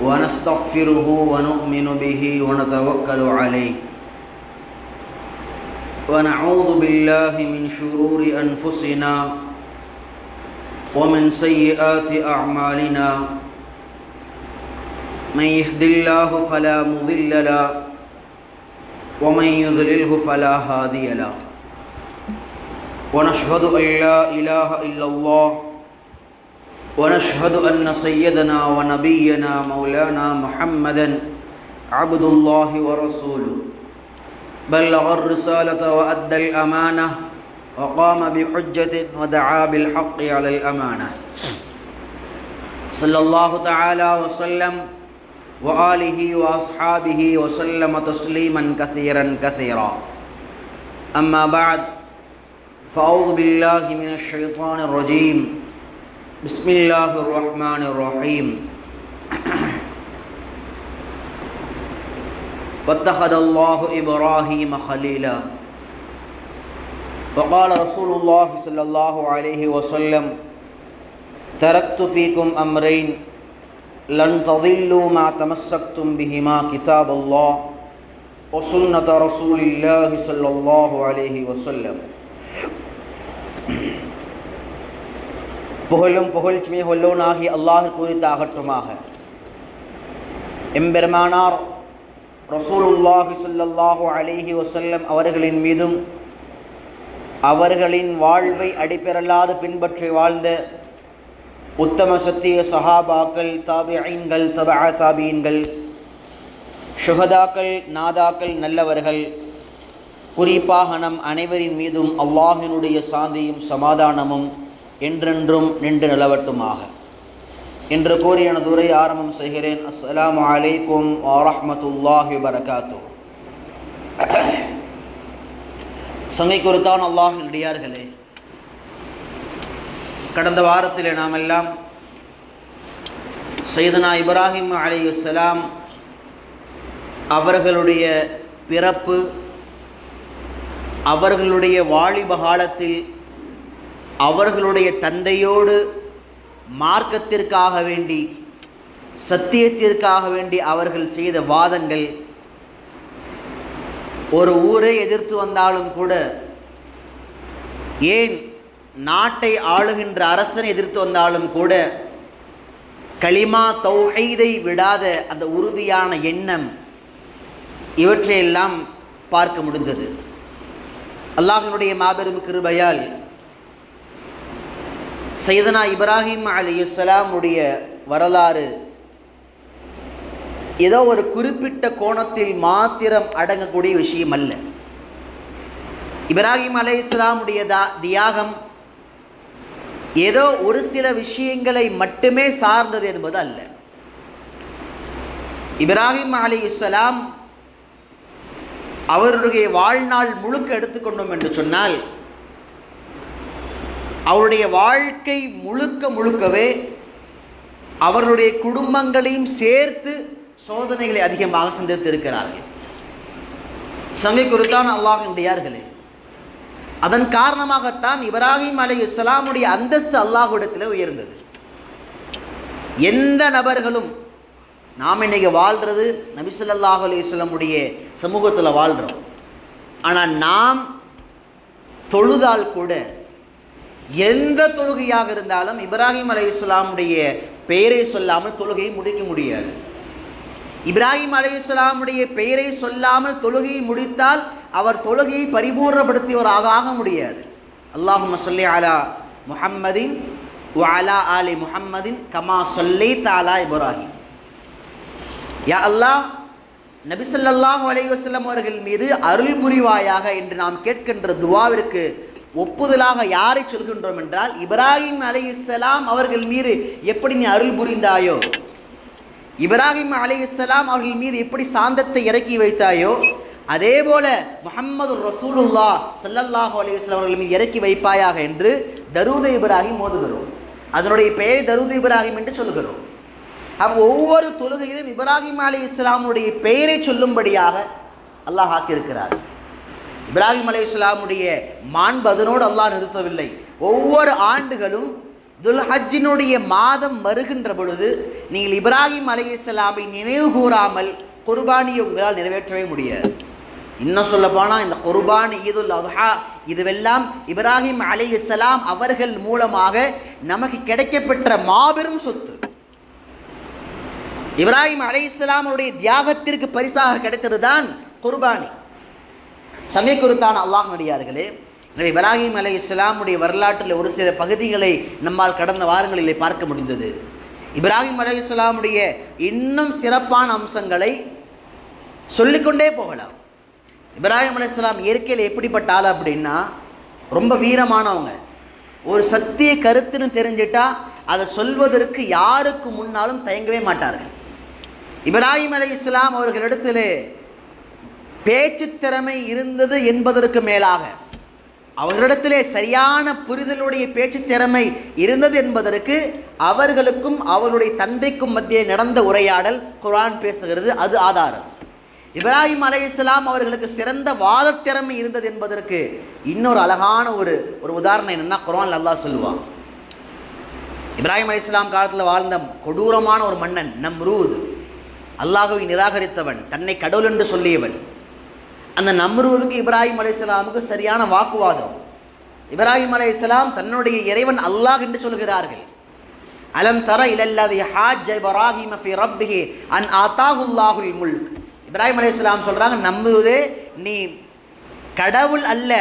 ونستغفره ونؤمن به ونتوكل عليه ونعوذ بالله من شرور أنفسنا ومن سيئات أعمالنا من يهد الله فلا مضل له ومن يضلله فلا هادي له ونشهد أن لا إله إلا الله ونشهد أن سيدنا ونبينا مولانا محمدا عبد الله ورسوله بلغ الرسالة وأدى الأمانة وقام بحجة ودعا بالحق على الأمانة صلى الله تعالى وسلم وآله وأصحابه وسلم تسليما كثيرا كثيرا أما بعد فأعوذ بالله من الشيطان الرجيم بسم الله الرحمن الرحيم واتخذ الله إبراهيم خليلا وقال رسول الله صلى الله عليه وسلم تركت فيكم أمرين لن تضلوا ما تمسكتم بهما كتاب الله وسنة رسول الله صلى الله عليه وسلم புகழும் புகழ்ச்சிமை வல்லோனாகி அல்லாஹ் குறித்தாகட்டுமாக. எம்பெருமானார் ரசூலுல்லாஹி ஸல்லல்லாஹு அலைஹி வஸல்லம் அவர்களின் மீதும் அவர்களின் வாழ்வை அடிப்பெறலாது பின்பற்றி வாழ்ந்த உத்தம சத்திய சஹாபாக்கள், தாபிஈன்கள், தபஅ தாபிஈன்கள், ஷுஹதாக்கள், நாதாக்கள், நல்லவர்கள், குறிப்பாக நம் அனைவரின் மீதும் அல்லாஹினுடைய சாந்தியும் சமாதானமும் என்றென்றும் நின்று நிலவட்டுமாக. என்று கூறி எனது உரை ஆரம்பம் செய்கிறேன். அஸ்ஸலாமு அலைக்கும் வரஹ்மத்துல்லாஹி வபரகாத்துஹு. சங்கை குறித்தான் அல்லாஹின் அடியார்களே, கடந்த வாரத்தில் நாம் எல்லாம் சையதுனா இப்ராஹிம் அலைஹிஸ்ஸலாம் அவர்களுடைய பிறப்பு, அவர்களுடைய வாலிப காலத்தில் அவர்களுடைய தந்தையோடு மார்க்கத்திற்காக வேண்டி, சத்தியத்திற்காக வேண்டி அவர்கள் செய்த வாதங்கள், ஒரு ஊரை எதிர்த்து வந்தாலும் கூட, ஏன் நாட்டை ஆளுகின்ற அரசனை எதிர்த்து வந்தாலும் கூட கலிமா தௌஹீதை விடாத அந்த உறுதியான எண்ணம், இவற்றையெல்லாம் பார்க்க முடிந்தது. அல்லாஹ்வினுடைய மாபெரும் கிருபையால் சையதுனா இப்ராஹிம் அலைஹிஸ்ஸலாம் உடைய வரலாறு ஏதோ ஒரு குறிப்பிட்ட கோணத்தில் மாத்திரம் அடங்கக்கூடிய விஷயம் அல்ல. இப்ராஹிம் அலைஹிஸ்ஸலாம் உடைய தியாகம் ஏதோ ஒரு சில விஷயங்களை மட்டுமே சார்ந்தது என்பது அல்ல. இப்ராஹிம் அலைஹிஸ்ஸலாம் அவருடைய வாழ்நாள் முழுக்க எடுத்துக்கொண்டோம் என்று சொன்னால், அவருடைய வாழ்க்கை முழுக்கவே அவர்களுடைய குடும்பங்களையும் சேர்த்து சோதனைகளை அதிகமாக சந்தித்திருக்கிறார்கள். சங்கை குறித்தான் அல்லாஹ்வினுடையார்களே, அதன் காரணமாகத்தான் இப்ராஹிம் அலைஹிஸ்ஸலாமுடைய அந்தஸ்து அல்லாஹ்விடத்தில் உயர்ந்தது. எந்த நபர்களும், நாம் இன்னைக்கு வாழ்கிறது நபி ஸல்லல்லாஹு அலைஹி வஸல்லமுடைய சமூகத்தில் வாழ்கிறோம். ஆனால் நாம் தொழுதால் கூட, எந்த தொழுகையாக இருந்தாலும் இப்ராஹிம் அலைஹிஸ்ஸலாமுடைய பெயரை சொல்லாமல் தொழுகையை முடிக்க முடியாது. இப்ராஹிம் அலைஹிஸ்ஸலாமுடைய பெயரை சொல்லாமல் தொழுகையை முடித்தால் அவர் தொழுகையை பரிபூர்ணப்படுத்தியவராக ஆக முடியாது. அல்லாஹும்ம ஸல்லி அலா முஹம்மதின் வ அலா ஆலி முஹம்மதின் கமா ஸல்லைத அலா இப்ராஹிம். யா அல்லாஹ், நபி ஸல்லல்லாஹு அலைஹி வஸல்லம் அவர்கள் மீது அருள் புரிவாயாக என்று நாம் கேட்கின்ற துஆவிற்கு ஒப்புதலாக யாரை சொல்கின்றோம் என்றால், இப்ராஹிம் அலைஹிஸ்ஸலாம் அவர்கள் மீது எப்படி நீ அருள் புரிந்தாயோ, இப்ராஹிம் அலைஹிஸ்ஸலாம் அவர்கள் மீது எப்படி சாந்தத்தை இறக்கி வைத்தாயோ, அதே போல முஹம்மது ரசூலுல்லாஹ் ஸல்லல்லாஹு அலைஹி வஸல்லம் அவர்கள் மீது இறக்கி வைப்பாயாக என்று தரூத் இப்ராஹிம் ஓதுகிறோம். அதனுடைய பெயர் தரூத் இப்ராஹிம் என்று சொல்கிறோம். அப்போ ஒவ்வொரு தொழுகையிலும் இப்ராஹிம் அலைஹிஸ்ஸலாமுடைய பெயரை சொல்லும்படியாக அல்லாஹ் ஆக்கியிருக்கிறார். இப்ராஹிம் அலைஹிஸ்ஸலாமுடைய மாண்பு அதனோடு அல்லாஹ் நிறுத்தவில்லை. ஒவ்வொரு ஆண்டுகளும் துல்ஹஜ்ஜினுடைய மாதம் வருகின்ற பொழுது நீங்கள் இப்ராஹிம் அலைஹிஸ்ஸலாமை நினைவு கூறாமல் குர்பானியை உங்களால் நிறைவேற்றவே முடியாது. இன்னும் சொல்ல போனால் இந்த குர்பான், ஈதுல் அத்ஹா இதுவெல்லாம் இப்ராஹிம் அலைஹிஸ்ஸலாம் அவர்கள் மூலமாக நமக்கு கிடைக்கப்பெற்ற மாபெரும் சொத்து. இப்ராஹிம் அலைஹிஸ்ஸலாமுடைய தியாகத்திற்கு பரிசாக கிடைத்தது தான் குர்பானி. சங்கைக்குருத்தான அல்லாஹ்விடியார்களே, எனவே இப்ராஹிம் அலைஹிஸ்ஸலாமுடைய வரலாற்றில் ஒரு சில பகுதிகளை நம்மால் கடந்த வாரங்களிலே பார்க்க முடிந்தது. இப்ராஹிம் அலைஹிஸ்ஸலாமுடைய இன்னும் சிறப்பான அம்சங்களை சொல்லிக்கொண்டே போகலாம். இப்ராஹிம் அலைஹிஸ்ஸலாம் இயற்கையில் எப்படிப்பட்ட ஆள் அப்படின்னா, ரொம்ப வீரமானவங்க. ஒரு சத்திய கருத்துன்னு தெரிஞ்சிட்டா அதை சொல்வதற்கு யாருக்கு முன்னாலும் தயங்கவே மாட்டார்கள். இப்ராஹிம் அலைஹிஸ்ஸலாம் அவர்களிடத்தில் பேச்சு திறமை இருந்தது என்பதற்கு மேலாக அவர்களிடத்திலே சரியான புரிதலுடைய பேச்சு திறமை இருந்தது என்பதற்கு அவர்களுக்கும் அவருடைய தந்தைக்கும் மத்தியே நடந்த உரையாடல் குர்ஆன் பேசுகிறது, அது ஆதாரம். இப்ராஹிம் அலைஹிஸ்ஸலாம் அவர்களுக்கு சிறந்த வாத திறமை இருந்தது என்பதற்கு இன்னொரு அழகான ஒரு உதாரணம் என்னன்னா, குர்ஆன்ல அல்லாஹ் சொல்லுவான், இப்ராஹிம் அலைஹிஸ்ஸலாம் காலத்தில் வாழ்ந்த கொடூரமான ஒரு மன்னன் நம்ரூத், அல்லாஹ்வை நிராகரித்தவன், தன்னை கடவுள் என்று சொல்லியவன். அந்த நம்ரூதுக்கு இப்ராஹிம் அலைஹிஸ்ஸலாமுக்கு சரியான வாக்குவாதம். இப்ராஹிம் அலைஹிஸ்ஸலாம் தன்னுடைய இறைவன் அல்லாஹ் என்று சொல்கிறார்கள். அலம் தர இலல்லதி ஹாஜ்ஜ இப்ராஹிம ஃபி ரப்பிஹி அன் ஆதாஹுல்லாஹுல் முல்க். இப்ராஹிம் அலைஹிஸ்ஸலாம் சொல்றாங்க, நம்ரூதே நீ கடவுள் அல்ல,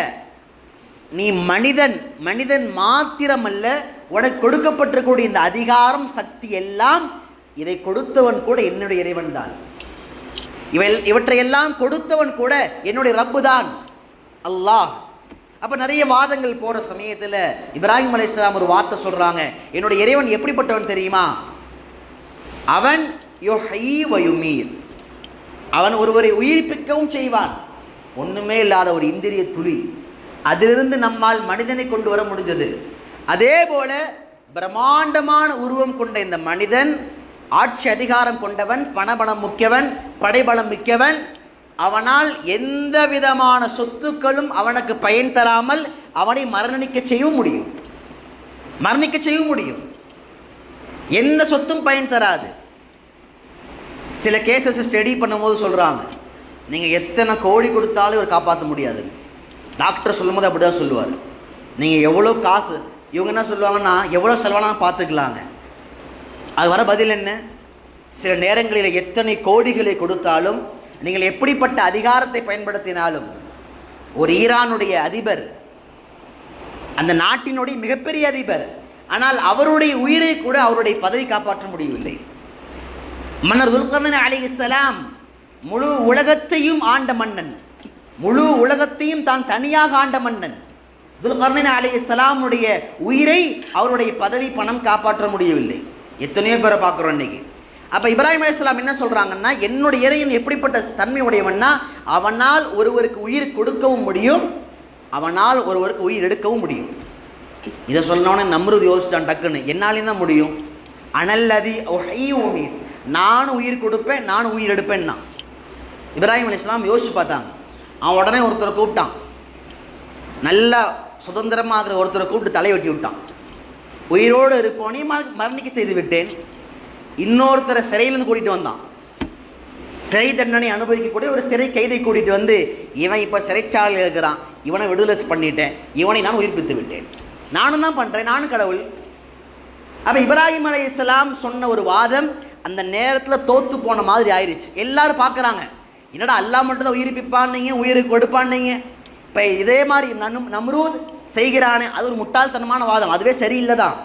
நீ மனிதன் மாத்திரம் அல்ல, உனக்கு கொடுக்கப்பட்டிருக்கக்கூடிய இந்த அதிகாரம் சக்தி எல்லாம் இதை கொடுத்தவன் கூட என்னுடைய இறைவன் தான். இவற்றையெல்லாம் கொடுத்தவன் கூட என்னுடைய ரப்பு தான் அல்லாஹ். அப்ப நிறைய வாதங்கள் போற சமயத்தில் இப்ராஹிம் அலைஹிஸ்ஸலாம் ஒரு வார்த்தை சொல்றாங்க, என்னுடைய இறைவன் எப்படிப்பட்டவன் தெரியுமா? அவன் யுஹ்யி வ யுமீத், அவன் ஒருவரை உயிர்ப்பிக்கவும் செய்வான். ஒண்ணுமே இல்லாத ஒரு இந்திரிய துளி, அதிலிருந்து நம்மால் மனிதனை கொண்டு வர முடிஞ்சது. அதே போல பிரம்மாண்டமான உருவம் கொண்ட இந்த மனிதன் ஆட்சி அதிகாரம் கொண்டவன், பணபலம் முக்கியவன், படைபலம் மிக்கவன். அவனால் எந்த விதமான சொத்துக்களும் அவனுக்கு பயன் தராமல் அவனை மரணிக்க செய்யவும் முடியும். எந்த சொத்தும் பயன் தராது. சில கேசஸ் ஸ்டடி பண்ணும்போது சொல்றாங்க, நீங்க எத்தனை கோடி கொடுத்தாலும் இவர் காப்பாற்ற முடியாது. டாக்டர் சொல்லும்போது அப்படிதான் சொல்லுவார், நீங்க எவ்வளோ காசு, இவங்க என்ன சொல்லுவாங்கன்னா எவ்வளோ செலவானாலும் பார்த்துக்கலாங்க. அது வர பதில் என்ன? சில நேரங்களில் எத்தனை கோடிகளை கொடுத்தாலும், நீங்கள் எப்படிப்பட்ட அதிகாரத்தை பயன்படுத்தினாலும், ஒரு ஈரானுடைய அதிபர், அந்த நாட்டினுடைய மிகப்பெரிய அதிபர், ஆனால் அவருடைய உயிரை கூட அவருடைய பதவி காப்பாற்ற முடியவில்லை. மன்னர் துல்கர்னைன் அலைஹிஸ்ஸலாம் முழு உலகத்தையும் ஆண்ட மன்னன், முழு உலகத்தையும் தான் தனியாக ஆண்ட மன்னன். துல்கர்னைன் அலைஹிஸ்ஸலாமுடைய உயிரை அவருடைய பதவி பணம் காப்பாற்ற முடியவில்லை. எத்தனையோ பேரை பார்க்குறோம் இன்னைக்கு. அப்போ இப்ராஹிம் அலைஹிஸ்ஸலாம் என்ன சொல்கிறாங்கன்னா, என்னுடைய இறைவன் எப்படிப்பட்ட தன்மை உடையவன்னா, அவனால் ஒருவருக்கு உயிர் கொடுக்கவும் முடியும், அவனால் ஒருவருக்கு உயிர் எடுக்கவும் முடியும். இதை சொன்னோன்னே நம்ரூத் யோசிச்சான் டக்குன்னு, என்னாலையும் தான் முடியும். அனல்லதி உஹ்யி வ உமீத், நானும் உயிர் கொடுப்பேன், நானும் உயிர் எடுப்பேன்னா. இப்ராஹிம் அலைஹிஸ்ஸலாம் யோசிச்சு பார்த்தாங்க. அவன் உடனே ஒருத்தரை கூப்பிட்டான், நல்லா சுதந்திரமாக இருக்கிற ஒருத்தரை கூப்பிட்டு தலை வெட்டி விட்டான். உயிரோடு இருப்போனே மரணிக்க செய்து விட்டேன். இன்னொருத்தரை சிறையிலேருந்து கூட்டிகிட்டு வந்தான். சிறை தண்டனை அனுபவிக்கக்கூடிய ஒரு சிறை கைதை கூட்டிகிட்டு வந்து, இவன் இப்போ சிறைச்சாலையில் இருக்கிறான், இவனை விடுதலை பண்ணிட்டேன், இவனை நான் உயிர்ப்பித்து விட்டேன், நானும் தான் பண்ணுறேன், நானும் கடவுள். அப்போ இப்ராஹிம் அலைஹிஸ்ஸலாம் சொன்ன ஒரு வாதம் அந்த நேரத்தில் தோற்று போன மாதிரி ஆயிடுச்சு. எல்லாரும் பார்க்குறாங்க, என்னடா அல்லாஹ் மட்டும் தான் உயிர்ப்பிப்பான்னீங்க, உயிருக்கு கொடுப்பான்னீங்க, இப்போ இதே மாதிரி நம்ரூத் செய்கிறானே, அது ஒரு முட்டாள்தனமான வாதம், அதுவே சரியில்லை தான்.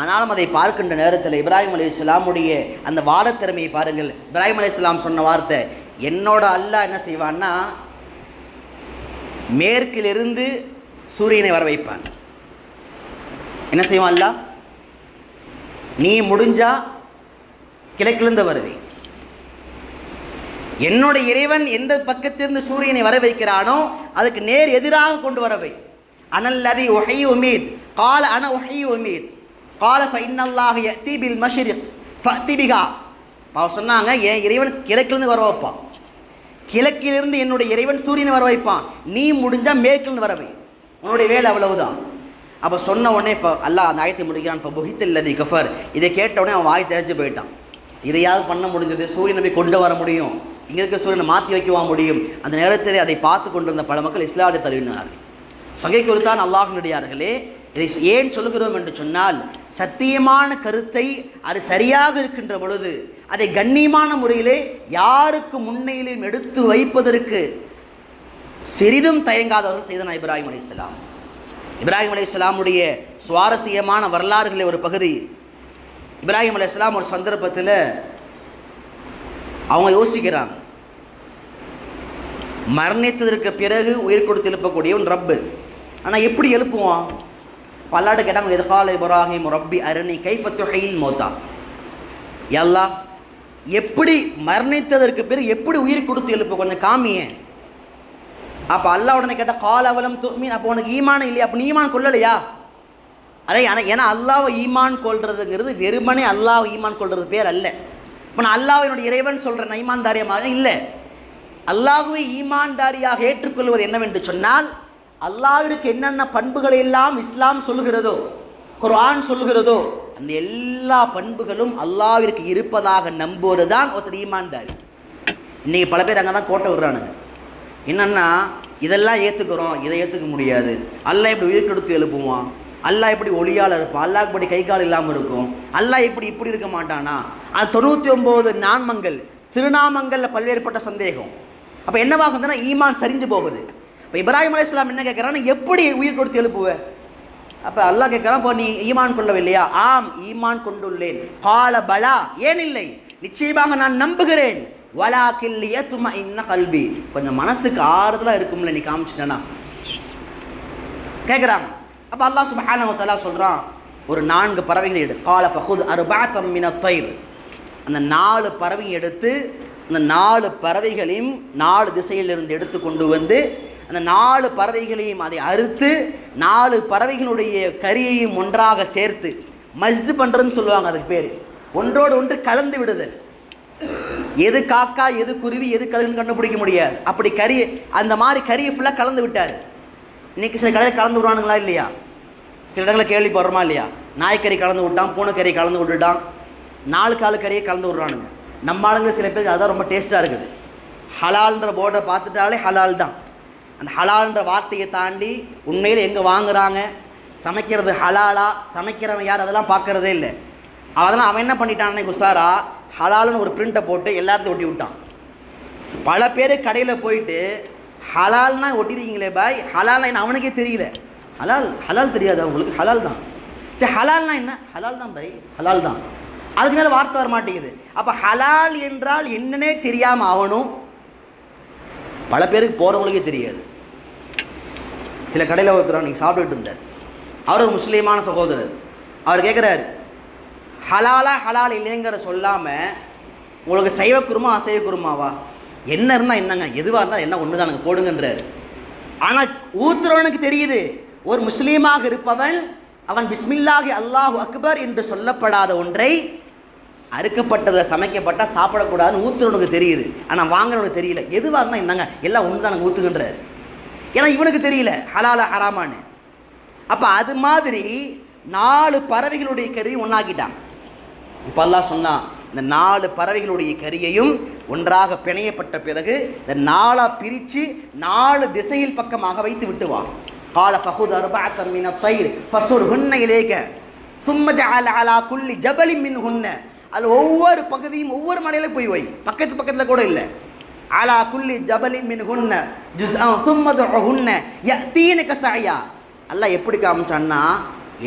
ஆனாலும் அதை பார்க்கின்ற நேரத்தில் இப்ராஹிம் அலைஹிஸ்ஸலாமுடைய அந்த வாத திறமையை பாருங்கள். இப்ராஹிம் அலைஹிஸ்ஸலாம் சொன்ன வார்த்தை, என்னோட அல்லாஹ் என்ன செய்வான்னா, மேற்கிலிருந்து சூரியனை வர வைப்பான். என்ன செய்வான் அல்லாஹ்? நீ முடிஞ்சா கிழக்கிலிருந்து வருவே. என்னுடைய இறைவன் எந்த பக்கத்திலிருந்து சூரியனை வர வைக்கிறானோ அதுக்கு நேர் எதிராக கொண்டு வரவை. அனல்லதி உஹ்யி உமீத் கால அன உஹ்யி உமீத் கால ஃபஇன்னல்லாஹ யஅதி பில் மஷ்ரிக் ஃபஅதி பிஹா. அவர் சொன்னாங்க, என் இறைவன் கிழக்கிலிருந்து வர வைப்பான், கிழக்கிலிருந்து என்னுடைய இறைவன் சூரியனை வர வைப்பான், நீ முடிஞ்சா மேற்கிலிருந்து வரவை, உன்னுடைய வேலை அவ்வளவுதான். அப்போ சொன்ன உடனே இப்போ அல்லாஹ் அந்த ஆயத்தை முடிக்கிறான். இப்போ புஹித்தல்லதி கஃபர், இதை கேட்ட உடனே அவன் வாய் தெரிஞ்சு போயிட்டான். இதையாவது பண்ண முடிஞ்சது, சூரியனை போய் கொண்டு வர முடியும், இங்கே இருக்க சூரியனை மாற்றி வைக்கவா முடியும். அந்த நேரத்தில் அதை பார்த்து கொண்டிருந்த பல மக்கள் இஸ்லாத்தை தழுவினார்கள். சகை குறித்தான் அல்லாஹ்வினுடையார்களே, இதை ஏன் சொல்கிறோம் என்று சொன்னால், சத்தியமான கருத்தை அது சரியாக இருக்கின்ற பொழுது அதை கண்ணியமான முறையிலே யாருக்கு முன்னிலையும் எடுத்து வைப்பதற்கு சிறிதும் தயங்காதவர்கள் செய்தனா இப்ராஹிம் அலைஹிஸ்ஸலாம். இப்ராஹிம் அலைஹிஸ்ஸலாமுடைய சுவாரஸ்யமான வரலாறுகளில் ஒரு பகுதி. இப்ராஹிம் அலைஹிஸ்ஸலாம் ஒரு சந்தர்ப்பத்தில் அவங்க யோசிக்கிறாங்க, மரணித்ததற்கு பிறகு உயிர் கொடுத்து எழுப்பக்கூடியவன் ரப்பு, ஆனால் எப்படி எழுப்புவான்? பல்லாட்டு கேட்டாங்க, எதுகால இப்ராஹிம் ரப்பி அரணி கைஃபத்துஹில் மௌத்தா, அல்லாஹ் எப்படி மரணித்ததற்கு பிறகு எப்படி உயிர் கொடுத்து எழுப்ப, கொஞ்சம் காமியே. அப்போ அல்லாஹ் உடனே கேட்டால் கால் அவலம் துமீன், அப்போ உனக்கு ஈமான் இல்லையா, அப்போ நீ ஈமான் கொள்ளலையா? அதே ஏன்னா அல்லாஹ்வை ஈமான் கொள்றதுங்கிறது வெறுமனே அல்லாஹ் ஈமான் கொள்றது பேர் அல்ல. இப்போ நான் அல்லாஹ்வினுடைய இறைவன் சொல்கிறேன் ஈமான்தாரியாக இல்லை. அல்லாஹ்வை ஈமான்தாரியாக ஏற்றுக்கொள்வது என்னவென்று சொன்னால், அல்லாஹ்விற்கு என்னென்ன பண்புகளை எல்லாம் இஸ்லாம் சொல்லுகிறதோ, குர்ஆன் சொல்லுகிறதோ, அந்த எல்லா பண்புகளும் அல்லாஹ்விற்கு இருப்பதாக நம்புவது தான் ஒருத்தர் ஈமான்தாரி. இன்றைக்கி பல பேர் அங்கே தான் கோட்டை விடுறானுங்க. என்னென்னா, இதெல்லாம் ஏற்றுக்கிறோம், இதை ஏற்றுக்க முடியாது, அல்லாஹ் எப்படி உயிர் கொடுத்து எழுப்புவான், அல்லாஹ் எப்படி ஒளியால் இருப்பான், அல்லாஹ் எப்படி கை கால் இல்லாமல் இருக்கும், அல்லாஹ் இப்படி இருக்க மாட்டானா? அது 99 நான்மங்கள் திருநாமங்களில் பல்வேறுபட்ட சந்தேகம். அப்போ என்னவாக இருந்ததுன்னா ஈமான் சரிஞ்சு போகுது. இப்போ இப்ராஹிம் அலைஹிஸ்ஸலாம் என்ன கேட்குறான்னு, எப்படி உயிர் கொடுத்து எழுப்புவேன்? அப்போ அல்லாஹ் கேட்குறான், இப்போ நீ ஈமான் கொள்ளவில்லையா? ஆம், ஈமான் கொண்டுள்ளேன். கால பலா, ஏன் இல்லை, நிச்சயமாக நான் நம்புகிறேன். வலாக்கில் யத்மஇன்ன கல்பி, கொஞ்சம் மனசுக்கு ஆறுதலாக இருக்கும்ல நீ காமிச்சிட்டனா கேட்குறாங்க. அப்போ அல்லாஹ் சுப்ஹானஹு வ தஆலா சொல்கிறான், ஒரு 4 பறவைகள் எடு. கால ஃபஹுத் அர்பஅத்தம் மினத் தைர், அந்த 4 பறவையை எடுத்து அந்த 4 பறவைகளையும் 4 திசையிலிருந்து எடுத்து கொண்டு வந்து அந்த 4 பறவைகளையும் அதை அறுத்து 4 பறவைகளுடைய கரியையும் ஒன்றாக சேர்த்து மஸ்து பண்ணுறதுன்னு சொல்லுவாங்க. அதுக்கு பேர் ஒன்றோடு ஒன்று கலந்து விடுதல். எது காக்கா, எது குருவி, எது கழுகுன்னு கண்டுபிடிக்க முடியாது. அப்படி அந்த மாதிரி கறியை ஃபுல்லாக கலந்து விட்டார். இன்றைக்கி சில கடையில் கலந்து விடுவானுங்களா இல்லையா? சில இடங்களில் கேள்விப்படுறோமா இல்லையா? நாய்க்கறி கலந்து விட்டான், பூனைக்கறி கலந்து விட்டுட்டான், 4 காலு கறியை கலந்து விட்றானுங்க. நம்ம ஆளுங்க சில பேருக்கு அதுதான் ரொம்ப டேஸ்ட்டாக இருக்குது. ஹலால்ன்ற போர்டை பார்த்துட்டாலே ஹலால் தான். அந்த ஹலால்ன்ற வார்த்தையை தாண்டி உண்மையில் எங்கே வாங்குறாங்க, சமைக்கிறது ஹலாலா, சமைக்கிறவன் யார், அதெல்லாம் பார்க்குறதே இல்லை. அதெல்லாம் அவன் என்ன பண்ணிட்டான்னு குசாரா ஹலால்னு ஒரு பிரிண்ட்டை போட்டு எல்லாத்தையும் ஒட்டி விட்டான். பல பேர் கடையில் போயிட்டு ஹலால்னா ஒட்டிருக்கீங்களே பாய், ஹலால்னா என்ன அவனுக்கே தெரியல. ஹலால் தெரியாது அவங்களுக்கு, ஹலால் தான். சரி, ஹலால்னா என்ன? ஹலால் தான் பாய், ஹலால் தான். அதுக்கு மேலே வார்த்தை வர மாட்டேங்குது. அப்போ ஹலால் என்றால் என்னன்னே தெரியாமல் ஆகணும். பல பேருக்கு போகிறவங்களுக்கே தெரியாது. சில கடையில் ஒருத்தர் நீங்கள் சாப்பிட்டுட்டு இருந்தார், அவர் ஒரு முஸ்லீமான சகோதரர். அவர் கேட்குறாரு, ஹலாலா ஹலால் இல்லைங்கிற சொல்லாமல் உங்களுக்கு சைவ குருமா அசைவ குருமாவா, என்ன இருந்தால் என்னங்க, எதுவாக இருந்தால் என்ன ஒன்று தான் எனக்கு போடுங்கன்றார். ஆனால் ஊத்துறவனுக்கு தெரியுது, ஒரு முஸ்லீமாக இருப்பவன் அவன் பிஸ்மில்லாஹி அல்லாஹு அக்பர் என்று சொல்லப்படாத ஒன்றை அறுக்கப்பட்டதை சமைக்கப்பட்டால் சாப்பிடக்கூடாதுன்னு ஊத்துறவனுக்கு தெரியுது. ஆனால் வாங்குறவனுக்கு தெரியல. எதுவாக இருந்தால் என்னங்க, எல்லாம் ஒன்று தான் நாங்கள் ஊற்றுகின்றார். ஏன்னா இவனுக்கு தெரியல ஹலாலா ஹராமான்னு. அப்போ அது மாதிரி 4 பறவைகளுடைய கறியை ஒன்றாக்கிட்டான். இப்போ அல்லாஹ் சொன்னான், இந்த 4 பறவைகளுடைய கரியையும் ஒன்றாக பிணையப்பட்ட பிறகு இந்த 4 பிரித்து 4 திசையில் பக்கமாக வைத்து விட்டுவான். கால ஃபஹுத் அர்பஅத்தம் மினத் தைர் ஃபஸுர்ஹுன்ன இலைக ثم جعل على كل جبل منهن, அது ஒவ்வொரு பகுதியும் ஒவ்வொரு மலையில போய் வை, பக்கத்தில் கூட இல்லை. على كل جبل منهن جزءا ثم دعهن يأتينك سعيا. அல்லாஹ் எப்படி காமிச்சான்னா,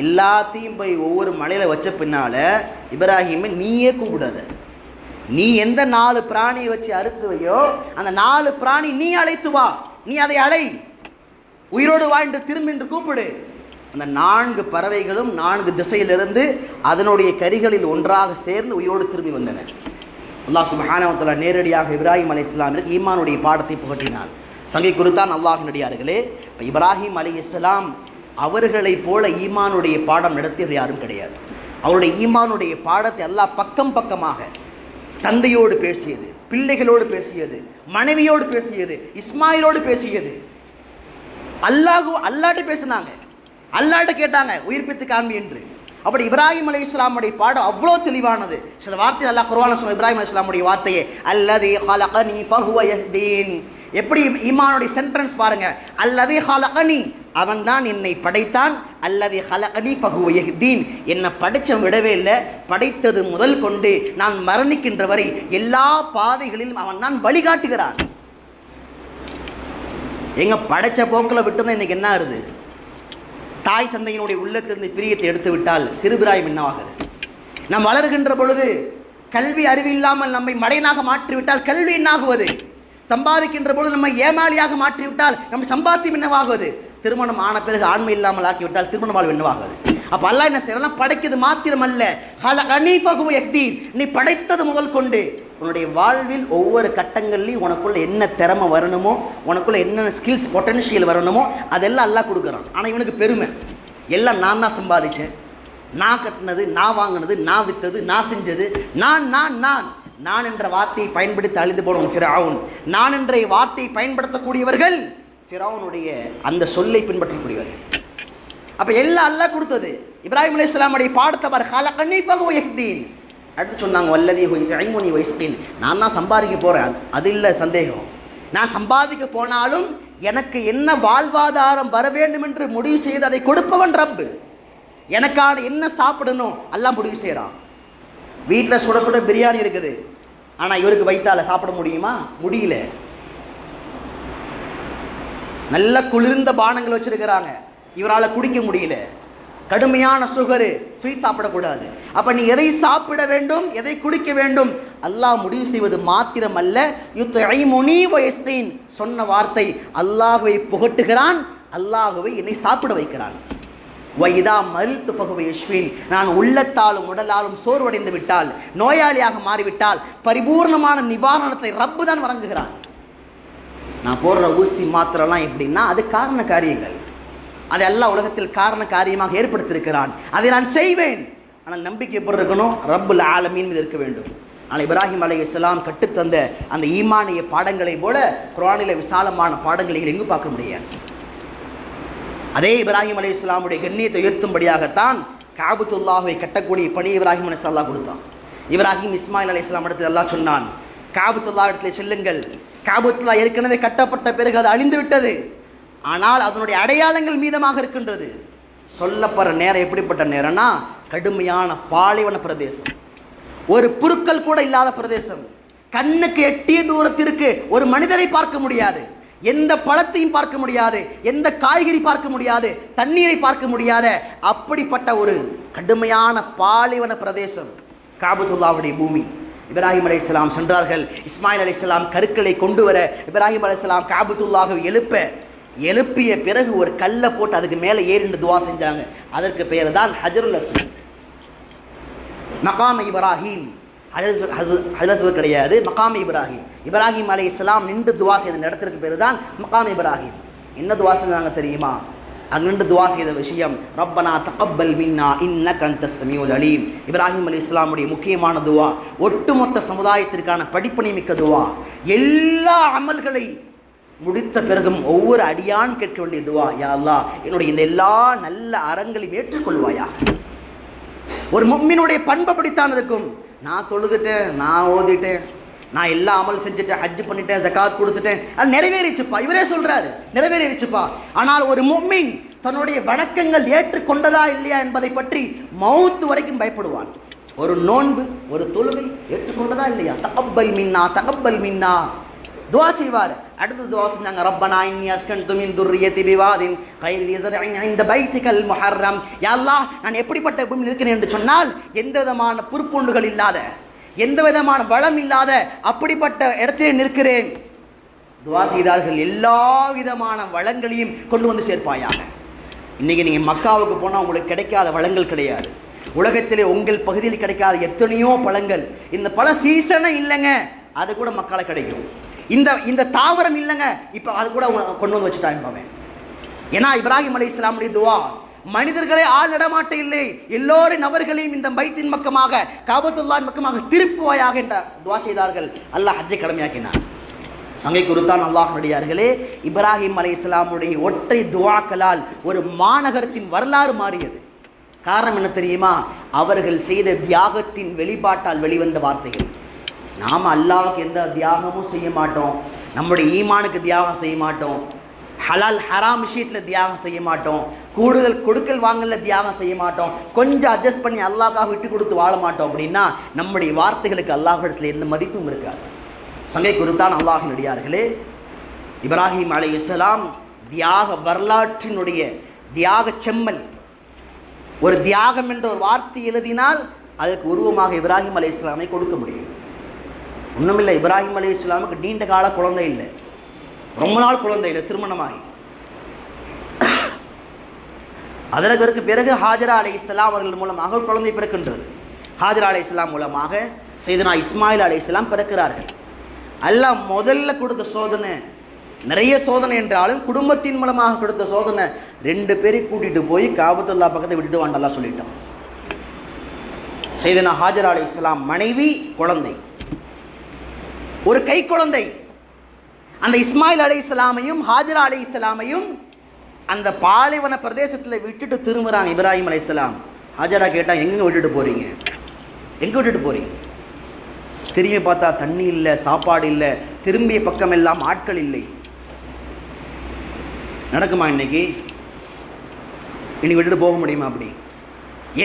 எல்லாத்தையும் போய் ஒவ்வொரு மலையில் வச்ச பின்னால் இப்ராஹிமை நீயே கூப்பிடாத, நீ எந்த 4 பிராணியை வச்சு அறுத்து வையோ அந்த 4 பிராணி நீ அழைத்து வா, நீ அதை அழை, உயிரோடு வா என்று திரும்பி என்று கூப்பிடு. அந்த 4 பறவைகளும் 4 திசையிலிருந்து அதனுடைய கரிகளில் ஒன்றாக சேர்ந்து உயிரோடு திரும்பி வந்தன. அல்லாஹ் சுப்ஹானஹு வ தஆலா நேரடியாக இப்ராஹிம் அலைஹிஸ்ஸலாமிற்கு ஈமானுடைய பாடத்தை புகட்டினார். சங்கை குறித்தான் அல்லாஹ்வினுடையார்களே, இப்ராஹிம் அலைஹிஸ்ஸலாம் அவர்களைப் போல ஈமானுடைய பாடம் நடத்தியது யாரும் கிடையாது. அவருடைய ஈமானுடைய பாடத்தை அல்லாஹ் பக்கம் பக்கமாக தந்தையோடு பேசியது, பிள்ளைகளோடு பேசியது, மனைவியோடு பேசியது, இஸ்மாயிலோடு பேசியது, அல்லாஹ்ட்டு பேசினாங்க. அல்லாஹ்ட்ட கேட்டாங்க உயிர்ப்பித்து காண்பி என்று. அப்படி இப்ராஹிம் அலைஹிஸ்ஸலாமுடைய பாடம் அவ்வளோ தெளிவானது. சில வார்த்தை அல்லாஹ் குர்ஆன்ல சொன்ன இப்ராஹிம் அலைஹிஸ்ஸலாமுடைய வார்த்தையே அல்லதி ஹலகனி ஃபஹுவ யஹ்தீன். எப்படி ஈமானுடைய சென்டென்ஸ் பாருங்க, அல்லதி ஹலகனி அவன் தான் என்னை படைத்தான், அல்லதி ஹலகனி ஃபஹுவ யஹ்தீன் என்னை படைச்ச விடவே இல்லை, படைத்தது முதல் கொண்டு நான் மரணிக்கின்ற வரை எல்லா பாதைகளிலும் அவன் தான் வழிகாட்டுகிறான். எங்க படைச்ச போக்கில் விட்டுதான் இன்னைக்கு என்ன ஆகுது? தாய் தந்தையினுடைய உள்ளத்திலிருந்து பிரியத்தை எடுத்து விட்டால் சிறுபிராயம் என்னவாகுது? நாம் வளர்கின்ற பொழுது கல்வி அறிவு இல்லாமல் நம்மை மடையனாக மாற்றிவிட்டால் கல்வி என்னாகுவது? சம்பாதிக்கின்ற பொழுது நம்மை ஏமாளியாக மாற்றிவிட்டால் நம்ம சம்பாத்தியம் என்னவாகுவது? திருமணம் ஆன பிறகு ஆண்மை இல்லாமல் ஆக்கிவிட்டால் திருமண வாழ்வு என்னவாகுது? அப்ப அல்லாஹ் என்ன செய்யறான்? படைக்கிறது மாத்திரம் அல்ல, நீ படைத்தது முதல் கொண்டு உன்னுடைய வாழ்வில் ஒவ்வொரு கட்டங்கள்லையும் உனக்குள்ள என்ன திறமை வரணுமோ, உனக்குள்ள என்னென்ன ஸ்கில்ஸ் பொட்டன்ஷியல் வரணுமோ அதெல்லாம் அல்லாஹ் கொடுக்குறான். ஆனால் இவனுக்கு பெருமை, எல்லாம் நான் தான் சம்பாதிச்சேன், நான் கட்டினது, நான் வாங்கினது, நான் வித்தது, நான் செஞ்சது, நான் நான் நான் நான் என்ற வார்த்தையை பயன்படுத்தி அழிந்து போனவன் ஃபிரௌன். நான் என்ற வார்த்தையை பயன்படுத்தக்கூடியவர்கள் ஃபிரௌனுடைய அந்த சொல்லை பின்பற்றக்கூடியவர்கள். அப்ப எல்லாம் அல்லாஹ் கொடுத்தது. இப்ராஹிம் அலைஹிஸ்ஸலாமுடைய பாடத்தை பார், ஹலகனி ஃபஹுவ யஹ்தீன். அடுத்து சொன்னாங்க வல்லதி யுத்இமுனி வயஸ்கீன். நான் தான் சம்பாதிக்க போறேன், அது இல்லை சந்தேகம். நான் சம்பாதிக்க போனாலும் எனக்கு என்ன வாழ்வாதாரம் வர வேண்டும் என்று முடிவு செய்து அதை கொடுப்பவன் ரப்பு. எனக்கான என்ன சாப்பிடணும் எல்லாம் முடிவு செய்யறான். வீட்டில் சுட சுட பிரியாணி இருக்குது, ஆனால் இவருக்கு வைத்தால சாப்பிட முடியுமா? முடியல. நல்ல குளிர்ந்த பானங்கள் வச்சிருக்கிறாங்க, இவரால் குடிக்க முடியல. கடுமையான சுகரு, ஸ்வீட் சாப்பிடக்கூடாது. அப்ப நீ எதை சாப்பிட வேண்டும், எதை குடிக்க வேண்டும் அல்லாஹ் முடிவு செய்வது மாத்திரம் அல்ல. யுத்இமுனி வயஸ்கீன் சொன்ன வார்த்தை அல்லாஹ்வை புகட்டுகிறான், அல்லாஹ்வை என்னை சாப்பிட வைக்கிறான். வைதா மரித்து ஃபஹுவ யஷ்ஃபீன். நான் உள்ளத்தாலும் உடலாலும் சோர்வடைந்து விட்டால், நோயாளியாக மாறிவிட்டால் பரிபூர்ணமான நிவாரணத்தை ரப்பு தான் வழங்குகிறான். நான் போடுற ஊசி மாத்திரம்லாம் எப்படின்னா அது காரண காரியங்கள், அதை அல்லாஹ் உலகத்தில் காரண காரியமாக ஏற்படுத்தியிருக்கிறான். அதை நான் செய்வேன். ஆனால் நம்பிக்கை எப்படி இருக்கணும்? ரப்புல் ஆலமீன் மீது இருக்க வேண்டும். ஆனால் இப்ராஹிம் அலைஹிஸ்ஸலாம் கற்றுத்தந்த அந்த ஈமானிய பாடங்களை போல குர்ஆனில் விசாலமான பாடங்களை எங்கு பார்க்க முடியாது. அதே இப்ராஹிம் அலைஹிஸ்ஸலாமுடைய கண்ணியத்தை உயர்த்தும்படியாகத்தான் காபத்துல்லாஹை கட்டக்கூடிய பணி இப்ராஹிம் அலைஹிஸ்ஸலாம் கொடுத்தான். இப்ராஹிம் இஸ்மாயில் அலைஹிஸ்ஸலாம் இடத்தில் அல்லாஹ் சொன்னான், காபத்துல்லா இடத்துல செல்லுங்கள். காபத்துல்லா ஏற்கனவே கட்டப்பட்ட பிறகு அது அழிந்து விட்டது, ஆனால் அதனுடைய அடையாளங்கள் மீதமாக இருக்கின்றது. சொல்லப்படுற நேரம் எப்படிப்பட்ட நேரம்னா கடுமையான பாலைவன பிரதேசம், ஒரு புற்கள் கூட இல்லாத பிரதேசம், கண்ணுக்கு எட்டிய தூரத்திற்கு ஒரு மனிதரை பார்க்க முடியாது, எந்த பழத்தையும் பார்க்க முடியாது, எந்த காய்கறி பார்க்க முடியாது, தண்ணீரை பார்க்க முடியாத அப்படிப்பட்ட ஒரு கடுமையான பாலைவன பிரதேசம் காபத்துல்லாவுடைய பூமி. இப்ராஹிம் அலைஹிஸ்ஸலாம் சென்றார்கள். இஸ்மாயில் அலைஹிஸ்ஸலாம் கருக்களை கொண்டு வர இப்ராஹிம் அலைஹிஸ்ஸலாம் காபத்துல்லாஹை எழுப்பிய பிறகு ஒரு கல்லை போட்டு அதுக்கு மேலே ஏறிண்டு துவா செஞ்சாங்க. அதற்கு பெயர் தான் ஹஜருல் அஸ்வத், மகாம் இப்ராஹிம். ஹஜருல் கிடையாது, மகாம் இப்ராஹிம். இப்ராஹிம் அலைஹிஸ்ஸலாம் நின்று துவா செய்த இந்த இடத்திற்கு பேர் தான் மகாம் இப்ராஹிம். என்ன துவா செஞ்சாங்க தெரியுமா? அங்கே நின்று துவா செய்த விஷயம் ரப்பனா தகப்பல் மின்னா இன்னக அன்தஸ் ஸமீஉல் அலீம். இப்ராஹிம் அலைஹிஸ்ஸலாமுடைய முக்கியமான துவா, ஒட்டுமொத்த சமுதாயத்திற்கான படிப்பனை மிக்க துவா. எல்லா அமல்களை முடித்த பிறகும் ஒவ்வொரு அடியான் கேட்க வேண்டிய துவா, யா அல்லாஹ் என்னுடைய இந்த எல்லா நல்ல அறங்களையும் ஏற்றுக்கொள்வாயா. ஒரு முஃமினுடைய பண்பு அப்படித்தான் இருக்கும். நான் தொழுதுட்டேன், நான் ஓதிட்டேன், நான் எல்லா அமல் செஞ்சுட்டேன், ஹஜ் பண்ணிட்டேன், ஜகாத் கொடுத்துட்டேன், அது நிறைவேறிச்சுப்பா, இவரே சொல்றாரு நிறைவேறிச்சுப்பா. ஆனால் ஒரு முஃமின் தன்னுடைய வணக்கங்கள் ஏற்றுக்கொண்டதா இல்லையா என்பதை பற்றி மௌத் வரைக்கும் பயப்படுவான். ஒரு நோன்பு, ஒரு தொழுகை ஏற்றுக்கொண்டதா இல்லையா, தகப்பல் மின்னா தகப்பல் மின்னா துவா செய்வார். அடுத்து துவா செஞ்சாங்க, ரப்பனா இன்னி அஸ்கன்து மின் துர்ரியதி பிவாதின் கைரி ஸர்இன் இன்த பைத்திகல் முஹர்ரம். யா அல்லாஹ் நான் எப்படிப்பட்ட பூமியில் இருக்கிறேன் என்று சொன்னால் எந்த விதமான புற்புண்டுகள் இல்லாத, எந்த விதமான வளம் இல்லாத அப்படிப்பட்ட இடத்திலே நிற்கிறேன். துவா செய்தார்கள், எல்லா விதமான வளங்களையும் கொண்டு வந்து சேர்ப்பாயாக. இன்னைக்கு நீங்கள் மக்காவுக்கு போனால் உங்களுக்கு கிடைக்காத வளங்கள் கிடையாது. உலகத்திலே உங்கள் பகுதியில் கிடைக்காத எத்தனையோ பழங்கள், இந்த பழ சீசனே இல்லைங்க, அது கூட மக்களை கிடைக்கும். இந்த தாவரம் இல்லைங்க, இப்போ அது கூட கொண்டு வந்து வச்சுட்டாங்க. ஏன்னா இப்ராஹிம் அலைஹிஸ்ஸலாமுடைய துவா மனிதர்களே ஆள் இடமாட்ட இல்லை, எல்லோரின் நபர்களையும் இந்த பைத்தின் பக்கமாக காபத்துல்லாஹ் பக்கமாக திருப்புவாயாக என்ற துவா செய்தார்கள். அல்லாஹ் ஹஜ்ஜை கடமையாக்கினார். சங்கை குருத்தான் அல்லாஹ்வுடையார்களே, இப்ராஹிம் அலைஹிஸ்ஸலாமுடைய ஒற்றை துஆக்களால் ஒரு மாநகரத்தின் வரலாறு மாறியது. காரணம் என்ன தெரியுமா? அவர்கள் செய்த தியாகத்தின் வெளிப்பாட்டால் வெளிவந்த வார்த்தைகள். நாம் அல்லாஹ்வுக்கு எந்த தியாகமும் செய்ய மாட்டோம், நம்முடைய ஈமானுக்கு தியாகம் செய்ய மாட்டோம், ஹலால் ஹராம் விஷயத்தில் தியாகம் செய்ய மாட்டோம், கூடுதல் கொடுக்கல் வாங்கல தியாகம் செய்ய மாட்டோம், கொஞ்சம் அட்ஜஸ்ட் பண்ணி அல்லாஹ்வுக்காக விட்டு கொடுத்து வாழ மாட்டோம். அப்படின்னா நம்முடைய வார்த்தைகளுக்கு அல்லாஹ்விடத்தில் எந்த மதிப்பும் இருக்காது. சங்கை குறித்தான் அல்லாஹின் அடியார்களே, இப்ராஹிம் அலைஹிஸ்ஸலாம் தியாக வரலாற்றினுடைய தியாக செம்மல். ஒரு தியாகம் என்ற ஒரு வார்த்தை எழுதினால் அதற்கு உருவமாக இப்ராஹிம் அலைஹிஸ்ஸலாமை கொடுக்க முடியும். ஒன்றுமில்லை, இப்ராஹிம் அலைஹிஸ்ஸலாமுக்கு நீண்ட கால குழந்தை இல்லை, ரொம்ப நாள் குழந்தை இல்லை, திருமணமாகி. அதற்கு பிறகு ஹாஜரா அலைஹிஸ்ஸலாம் அவர்கள் மூலமாக ஒரு குழந்தை பிறக்கின்றது. ஹாஜரா அலைஹிஸ்ஸலாம் மூலமாக சையதுனா இஸ்மாயில் அலைஹிஸ்ஸலாம் பிறக்கிறார்கள். அல்லாஹ் முதல்ல கொடுத்த சோதனை நிறைய சோதனை என்றாலும் குடும்பத்தின் மூலமாக கொடுத்த சோதனை, 2 பேரை கூட்டிட்டு போய் காபத்துல்லா பக்கத்தை விட்டுட்டு வாங்க அல்லாஹ் சொல்லிட்டான். சையதுனா ஹாஜரா அலைஹிஸ்ஸலாம் மனைவி, குழந்தை, ஒரு கை குழந்தை. அந்த இஸ்மாயில் அலைஹிஸ்ஸலாமையும் ஹாஜரா அலைஹிஸ்ஸலாமையும் அந்த பாலைவன பிரதேசத்தில் விட்டுட்டு திரும்புகிறாங்க இப்ராஹிம் அலைஹிஸ்ஸலாம். ஹாஜரா கேட்டால் எங்கே விட்டுட்டு போகிறீங்க, எங்கே விட்டுட்டு போகிறீங்க? திரும்பி பார்த்தா தண்ணி இல்லை, சாப்பாடு இல்லை, திரும்பிய பக்கம் எல்லாம் ஆட்கள் இல்லை. நடக்குமா இன்னைக்கு? இன்னைக்கு விட்டுட்டு போக முடியுமா? அப்படி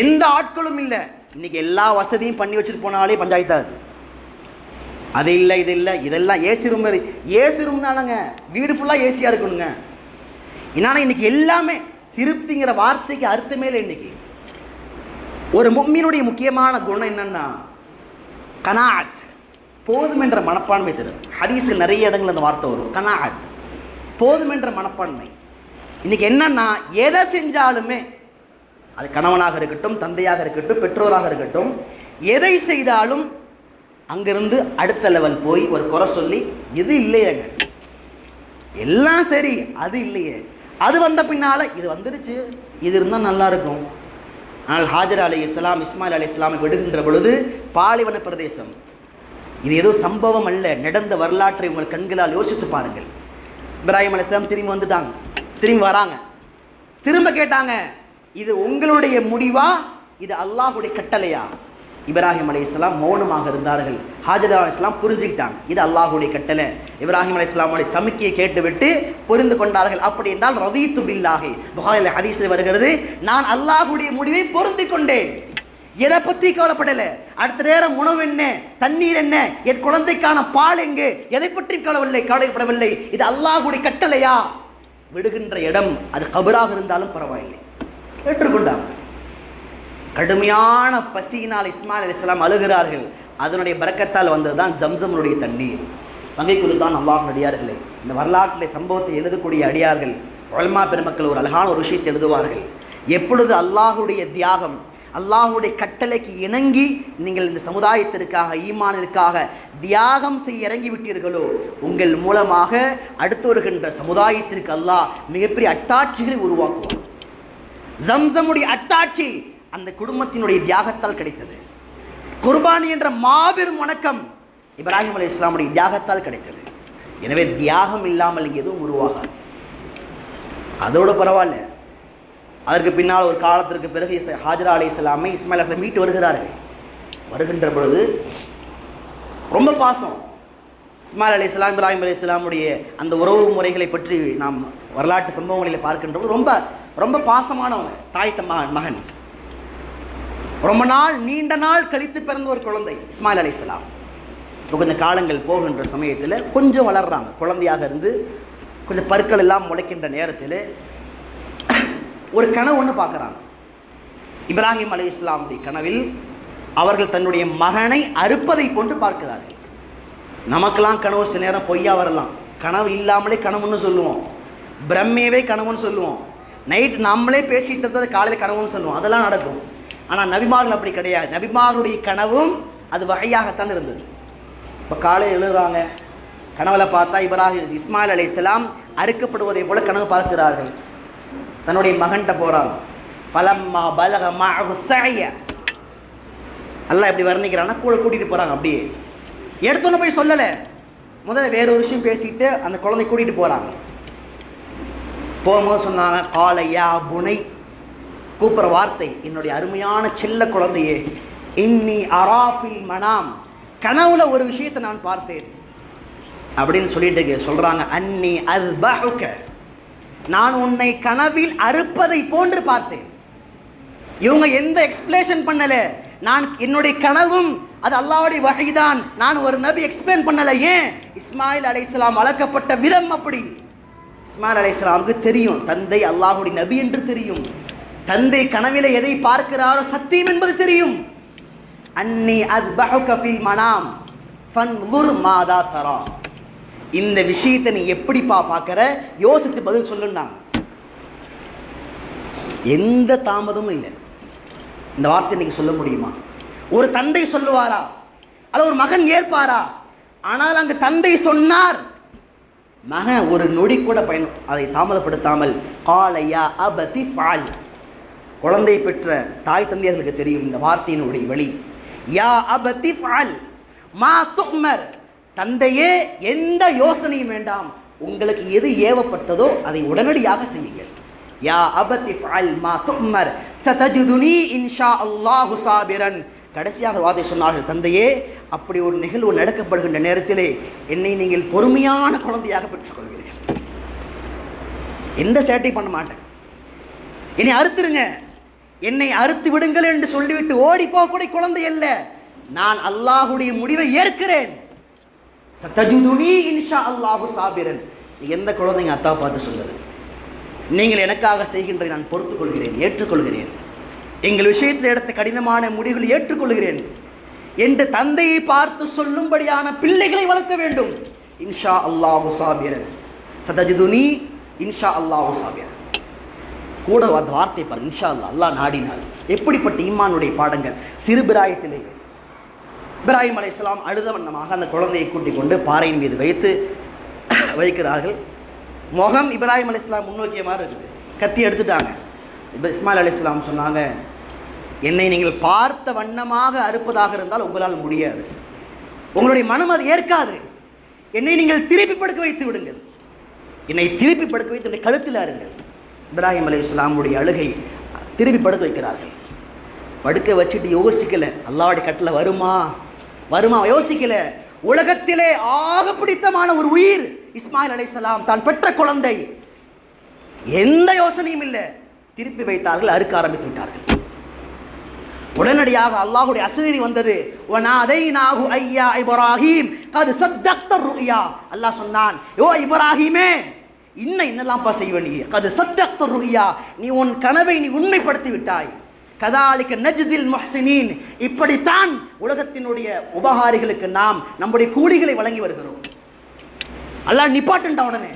எந்த ஆட்களும் இல்லை. இன்னைக்கு எல்லா வசதியும் பண்ணி வச்சுட்டு போனாலே பஞ்சாயத்தாது. அது இல்லை, இது இல்லை, இதெல்லாம் ஏசி ரூம். ஏசி ரூம்னாலங்க வீடு ஃபுல்லாக ஏசியாக இருக்கணுங்க. என்னன்னா இன்னைக்கு எல்லாமே திருப்திங்கிற வார்த்தைக்கு அர்த்தமே இல்லை. இன்னைக்கு ஒரு முஃமினுடைய முக்கியமான குணம் என்னன்னா கனாஅத், போதும் என்ற மனப்பான்மை தரும். ஹதீஸில் நிறைய இடங்கள் அந்த வார்த்தை வரும், கனாஅத், போதும் என்ற மனப்பான்மை. இன்னைக்கு என்னன்னா எதை செஞ்சாலுமே அது கணவனாக இருக்கட்டும், தந்தையாக இருக்கட்டும், பெற்றோராக இருக்கட்டும், எதை செய்தாலும் அங்கிருந்து அடுத்த லெவல் போய் ஒரு குறை சொல்லி இது இல்லையேங்க, எல்லாம் சரி, அது இல்லையே, அது வந்த பின்னால இது வந்துருச்சு, இது இருந்தால் நல்லா இருக்கும். ஆனால் ஹாஜரா அலைஹிஸ்ஸலாம் இஸ்மாயில் அலைஹிஸ்ஸலாமை விடுகின்ற பொழுது பாலைவன பிரதேசம், இது ஏதோ சம்பவம் அல்ல, நடந்த வரலாற்றை உங்கள் கண்களால் யோசித்து பாருங்கள். இப்ராஹிம் அலைஹிஸ்ஸலாம் திரும்பி வந்துட்டாங்க, திரும்பி வராங்க, திரும்ப கேட்டாங்க, இது உங்களுடைய முடிவா, இது அல்லாஹ்வுடைய கட்டளையா? இப்ராஹிம் அலைஹிஸ்ஸலாம் மௌனமாக இருந்தார்கள். ஹாஜரா அலைஹிஸ்ஸலாம் புரிஞ்சுக்கிட்டாங்க, இது அல்லாஹ்வுடைய கட்டளை. இப்ராஹிம் அலைஹிஸ்ஸலாமுடைய சமிக்கையை கேட்டுவிட்டு புரிந்து கொண்டார்கள். அப்படி என்றால் ரதீத்து பில்லாஹி, புகாரில் ஹதீஸில் வருகிறது, நான் அல்லாஹ்வுடைய முடிவை பொருந்தி கொண்டேன், எதை பற்றி கவலைப்படலை. அடுத்த நேரம் உணவு என்ன, தண்ணீர் என்ன, என் குழந்தைக்கான பால் எங்கே, எதை பற்றி கவலைப்படவில்லை. இது அல்லாஹ்வுடைய கட்டளையா? விடுகின்ற இடம் அது கபராக இருந்தாலும் பரவாயில்லை, ஏற்றுக்கொண்டாங்க. கடுமையான பசியினால் இஸ்மாயில் அலைஹிஸ்ஸலாம் அழுகிறார்கள். அதனுடைய பரக்கத்தால் வந்ததுதான் ஜம்சமுடைய தண்ணீர். சங்கைக்குழுதான் அல்லாஹ்வின் அடியார்களே, இந்த வரலாற்றில் சம்பவத்தை எழுதக்கூடிய அடியார்கள் உலமா பெருமக்கள் ஒரு அழகான ஒரு விஷயத்தை எழுதுவார்கள். எப்பொழுது அல்லாஹ்வுடைய தியாகம், அல்லாஹ்வுடைய கட்டளைக்கு இணங்கி நீங்கள் இந்த சமுதாயத்திற்காக, ஈமானிற்காக தியாகம் செய்ய இறங்கி விட்டீர்களோ, உங்கள் மூலமாக அடுத்து வருகின்ற சமுதாயத்திற்கு அல்லாஹ் மிகப்பெரிய அத்தாட்சிகளை உருவாக்குவார். ஜம்சமுடைய அத்தாட்சி அந்த குடும்பத்தினுடைய தியாகத்தால் கிடைத்தது. குர்பானி என்ற மாபெரும் வணக்கம் இப்ராஹிம் அலைஹிஸ்ஸலாமுடைய தியாகத்தால் கிடைத்தது. எனவே தியாகம் இல்லாமல் இங்கே எதுவும் உருவாகாது. அதோடு பரவாயில்ல, அதற்கு பின்னால் ஒரு காலத்திற்கு பிறகு ஹாஜரா அலைஹிஸ்ஸலாமை இஸ்மாயில் அலைஹிஸ்ஸலாம் மீட்டு வருகிறார்கள். வருகின்ற பொழுது ரொம்ப பாசம். இஸ்மாயில் அலைஹிஸ்ஸலாம் இப்ராஹிம் அலைஹிஸ்ஸலாமுடைய அந்த உறவு முறைகளை பற்றி நாம் வரலாற்று சம்பவங்களில் பார்க்கின்ற போது ரொம்ப ரொம்ப பாசமானவங்க. தாய் மகன், ரொம்ப நாள் நீண்ட நாள் கழித்து பிறந்த ஒரு குழந்தை இஸ்மாயில் அலைஹிஸ்ஸலாம். இப்போ கொஞ்சம் காலங்கள் போகின்ற சமயத்தில் கொஞ்சம் வளர்றாங்க, குழந்தையாக இருந்து கொஞ்சம் பற்கள் எல்லாம் முளைக்கின்ற நேரத்தில் ஒரு கனவு ஒன்று பார்க்குறாங்க. இப்ராஹிம் அலைஹிஸ்ஸலாமுடைய கனவில் அவர்கள் தன்னுடைய மகனை அறுப்பதை கொண்டு பார்க்கிறார்கள். நமக்கெல்லாம் கனவு சில நேரம் பொய்யா வரலாம், கனவு இல்லாமலே கனவுன்னு சொல்லுவோம், பிரம்மையவே கனவுன்னு சொல்லுவோம், நைட் நம்மளே பேசிகிட்டு இருந்தது காலையில் கனவுன்னு சொல்லுவோம், அதெல்லாம் நடக்கும். ஆனால் நபிமார்கள் அப்படி கிடையாது. நபிமார்களுடைய கனவும் அது வகையாகத்தான் இருந்தது. இப்போ காலையில் எழுதுறாங்க, கனவுல பார்த்தா இஸ்மாயில் அலைஹிஸ்ஸலாம் அறுக்கப்படுவதை போல கனவு பார்க்கிறார்கள். தன்னுடைய மகன்கிட்ட போகிறாங்க. ஃபலம்மா பலக மஅஹு ஸஅய, அல்லாஹ் எப்படி வர்ணிக்கிறான்னா கூட கூட்டிகிட்டு போகிறாங்க. அப்படியே எடுத்தோன்னு போய் சொல்லலை, முதல்ல வேற ஒரு விஷயம் பேசிட்டு அந்த குழந்தை கூட்டிகிட்டு போகிறாங்க. போகும்போது சொன்னாங்க, காலையா புனை, கூப்பிட்ற வார்த்தை, என்னுடைய அருமையான செல்ல குழந்தையே, இன்னி அராஃபில் மனாம், கனவுல ஒரு விஷயத்தை நான் பார்த்தேன் அப்படின்னு சொல்லிட்டு சொல்றாங்க, அன்னி அஸ்பஹுக, நான் உன்னை கனவில் அறுப்பதை போன்று பார்த்தேன். இவங்க எந்த எக்ஸ்பிளேஷன் பண்ணல, நான் என்னுடைய கனவும் அது அல்லாஹ்வுடைய வஹீதான், நான் ஒரு நபி எக்ஸ்பிளைன் பண்ணல. ஏன்? இஸ்மாயில் அலைஹிஸ்ஸலாம் வளர்க்கப்பட்ட விதம் அப்படி. இஸ்மாயில் அலைஹிஸ்ஸலாமுக்கு தெரியும் தந்தை அல்லாஹ்வுடைய நபி என்று தெரியும், தந்தை கனவிலே எதை பார்க்கிறாரோ சத்தியம் என்பது தெரியும். அன்னி அஸ்பஹுக ஃபில் மனாம் ஃபன்துர் மாதா தரா, இந்த விஷயத்தை நீ எப்படிப்பா பார்க்கிற, யோசித்து பதில் சொல்லுன்னாங்க. எந்த தாமதமும் இல்லை. இந்த வார்த்தை இன்னைக்கு சொல்ல முடியுமா? ஒரு தந்தை சொல்லுவாரா அல்ல ஒரு மகன் ஏற்பாரா? ஆனால் அங்கு தந்தை சொன்னார், மகன் ஒரு நொடி கூட அதை தாமதப்படுத்தாமல் காலையா அபதி ஃபால், குழந்தை பெற்ற தாய் தந்தையர்களுக்கு தெரியும் இந்த வார்த்தையினுடைய வழி. யா அபதி ஃபால் மா துமர், தந்தையே எந்த யோசனையும் வேண்டாம், உங்களுக்கு எது ஏவப்பட்டதோ அதை உடனடியாக செய்யுங்கள். யா அபதி ஃபால் மா துமர் சதஜுதுனி இன்ஷா அல்லாஹு சாபிரன். கடைசியாக வார்த்தை சொன்னார்கள், தந்தையே அப்படி ஒரு நிகழ்வு நடக்கப்படுகின்ற நேரத்திலே என்னை நீங்கள் பொறுமையான குழந்தையாக பெற்றுக்கொள்வீர்கள், எந்த சேட்டை பண்ண மாட்டேன், என்னை அறுத்துருங்க, என்னை அறுத்து விடுங்கள் என்று சொல்லிவிட்டு ஓடி போகக்கூடிய குழந்தை அல்ல, நான் அல்லாஹுடைய முடிவை ஏற்கிறேன். சதஜுதுனி இன்ஷா அல்லாஹு சாபிரன். எந்த குழந்தைங்க அத்தா பார்த்து சொல்லுது, நீங்கள் எனக்காக செய்கின்றதை நான் பொறுத்துக் கொள்கிறேன், ஏற்றுக்கொள்கிறேன், எங்கள் விஷயத்தில் எடுத்த கடினமான முடிவுகளை ஏற்றுக்கொள்கிறேன் என்று தந்தையை பார்த்து சொல்லும்படியான பிள்ளைகளை வளர்க்க வேண்டும். இன்ஷா அல்லாஹு சாபிரன், சதஜுதுனி இன்ஷா அல்லாஹு சாபிரன். கூட அந்த வார்த்தை பாரு, இன்ஷா அல்லாஹ், அல்லாஹ் நாடினார். எப்படிப்பட்ட ஈமானுடைய பாடங்கள்! சிறு பிராயத்திலே இப்ராஹிம் அலைஹிஸ்ஸலாம் அழுத வண்ணமாக அந்த குழந்தையை கூட்டிக் கொண்டு பாறையின் மீது வைக்கிறார்கள். முகம் இப்ராஹிம் அலைஹிஸ்ஸலாம் முன்னோக்கிய மாதிரி இருக்குது, கத்தி எடுத்துட்டாங்க. இஸ்மாயில் அலைஹிஸ்ஸலாம் சொன்னாங்க, என்னை நீங்கள் பார்த்த வண்ணமாக அறுப்பதாக இருந்தால் உங்களால் முடியாது, உங்களுடைய மனம் அது ஏற்காது, என்னை நீங்கள் திருப்பி படுக்க வைத்து விடுங்கள், என்னை திருப்பி படுக்க வைத்து என்னுடைய கழுத்தில் அருங்கள். இப்ராஹிம் அலைஹிஸ்ஸலாமுடைய அழுகை, திருப்பி படுக்க வைக்கிறார்கள். படுக்க வச்சுட்டு யோசிக்கல, அல்லாஹ்வுடைய கட்டளை வருமா யோசிக்கல. உலகத்திலே ஆக பிடித்தமான ஒரு உயிர் இஸ்மாயில் அலைஹிஸ்ஸலாம், தான் பெற்ற குழந்தை, எந்த யோசனையும் இல்லை, திருப்பி வைத்தார்கள், அறுக்க ஆரம்பித்து விட்டார்கள். உடனடியாக அல்லாஹ்வுடைய அசரீரி வந்தது. வனாதைனாஹு ஐயா இப்ராஹீம் கத் சத்தக்த ருயா. அல்லாஹ் சொன்னான், ஓ இப்ராஹீமே, இன்னெல்லாம்ப்பா செய்வ நீ, கத் சத்தக்த ருயா, நீ உன் கனவை நீ உண்மைப்படுத்தி விட்டாய். கதாலிக நஜ்ஸில் முஹ்ஸினீன், இப்படித்தான் உலகத்தினுடைய உபகாரிகளுக்கு நாம் நம்முடைய கூலிகளை வழங்கி வருகிறோம். அல்லாஹ் நிப்பாட்டுண்டா, உடனே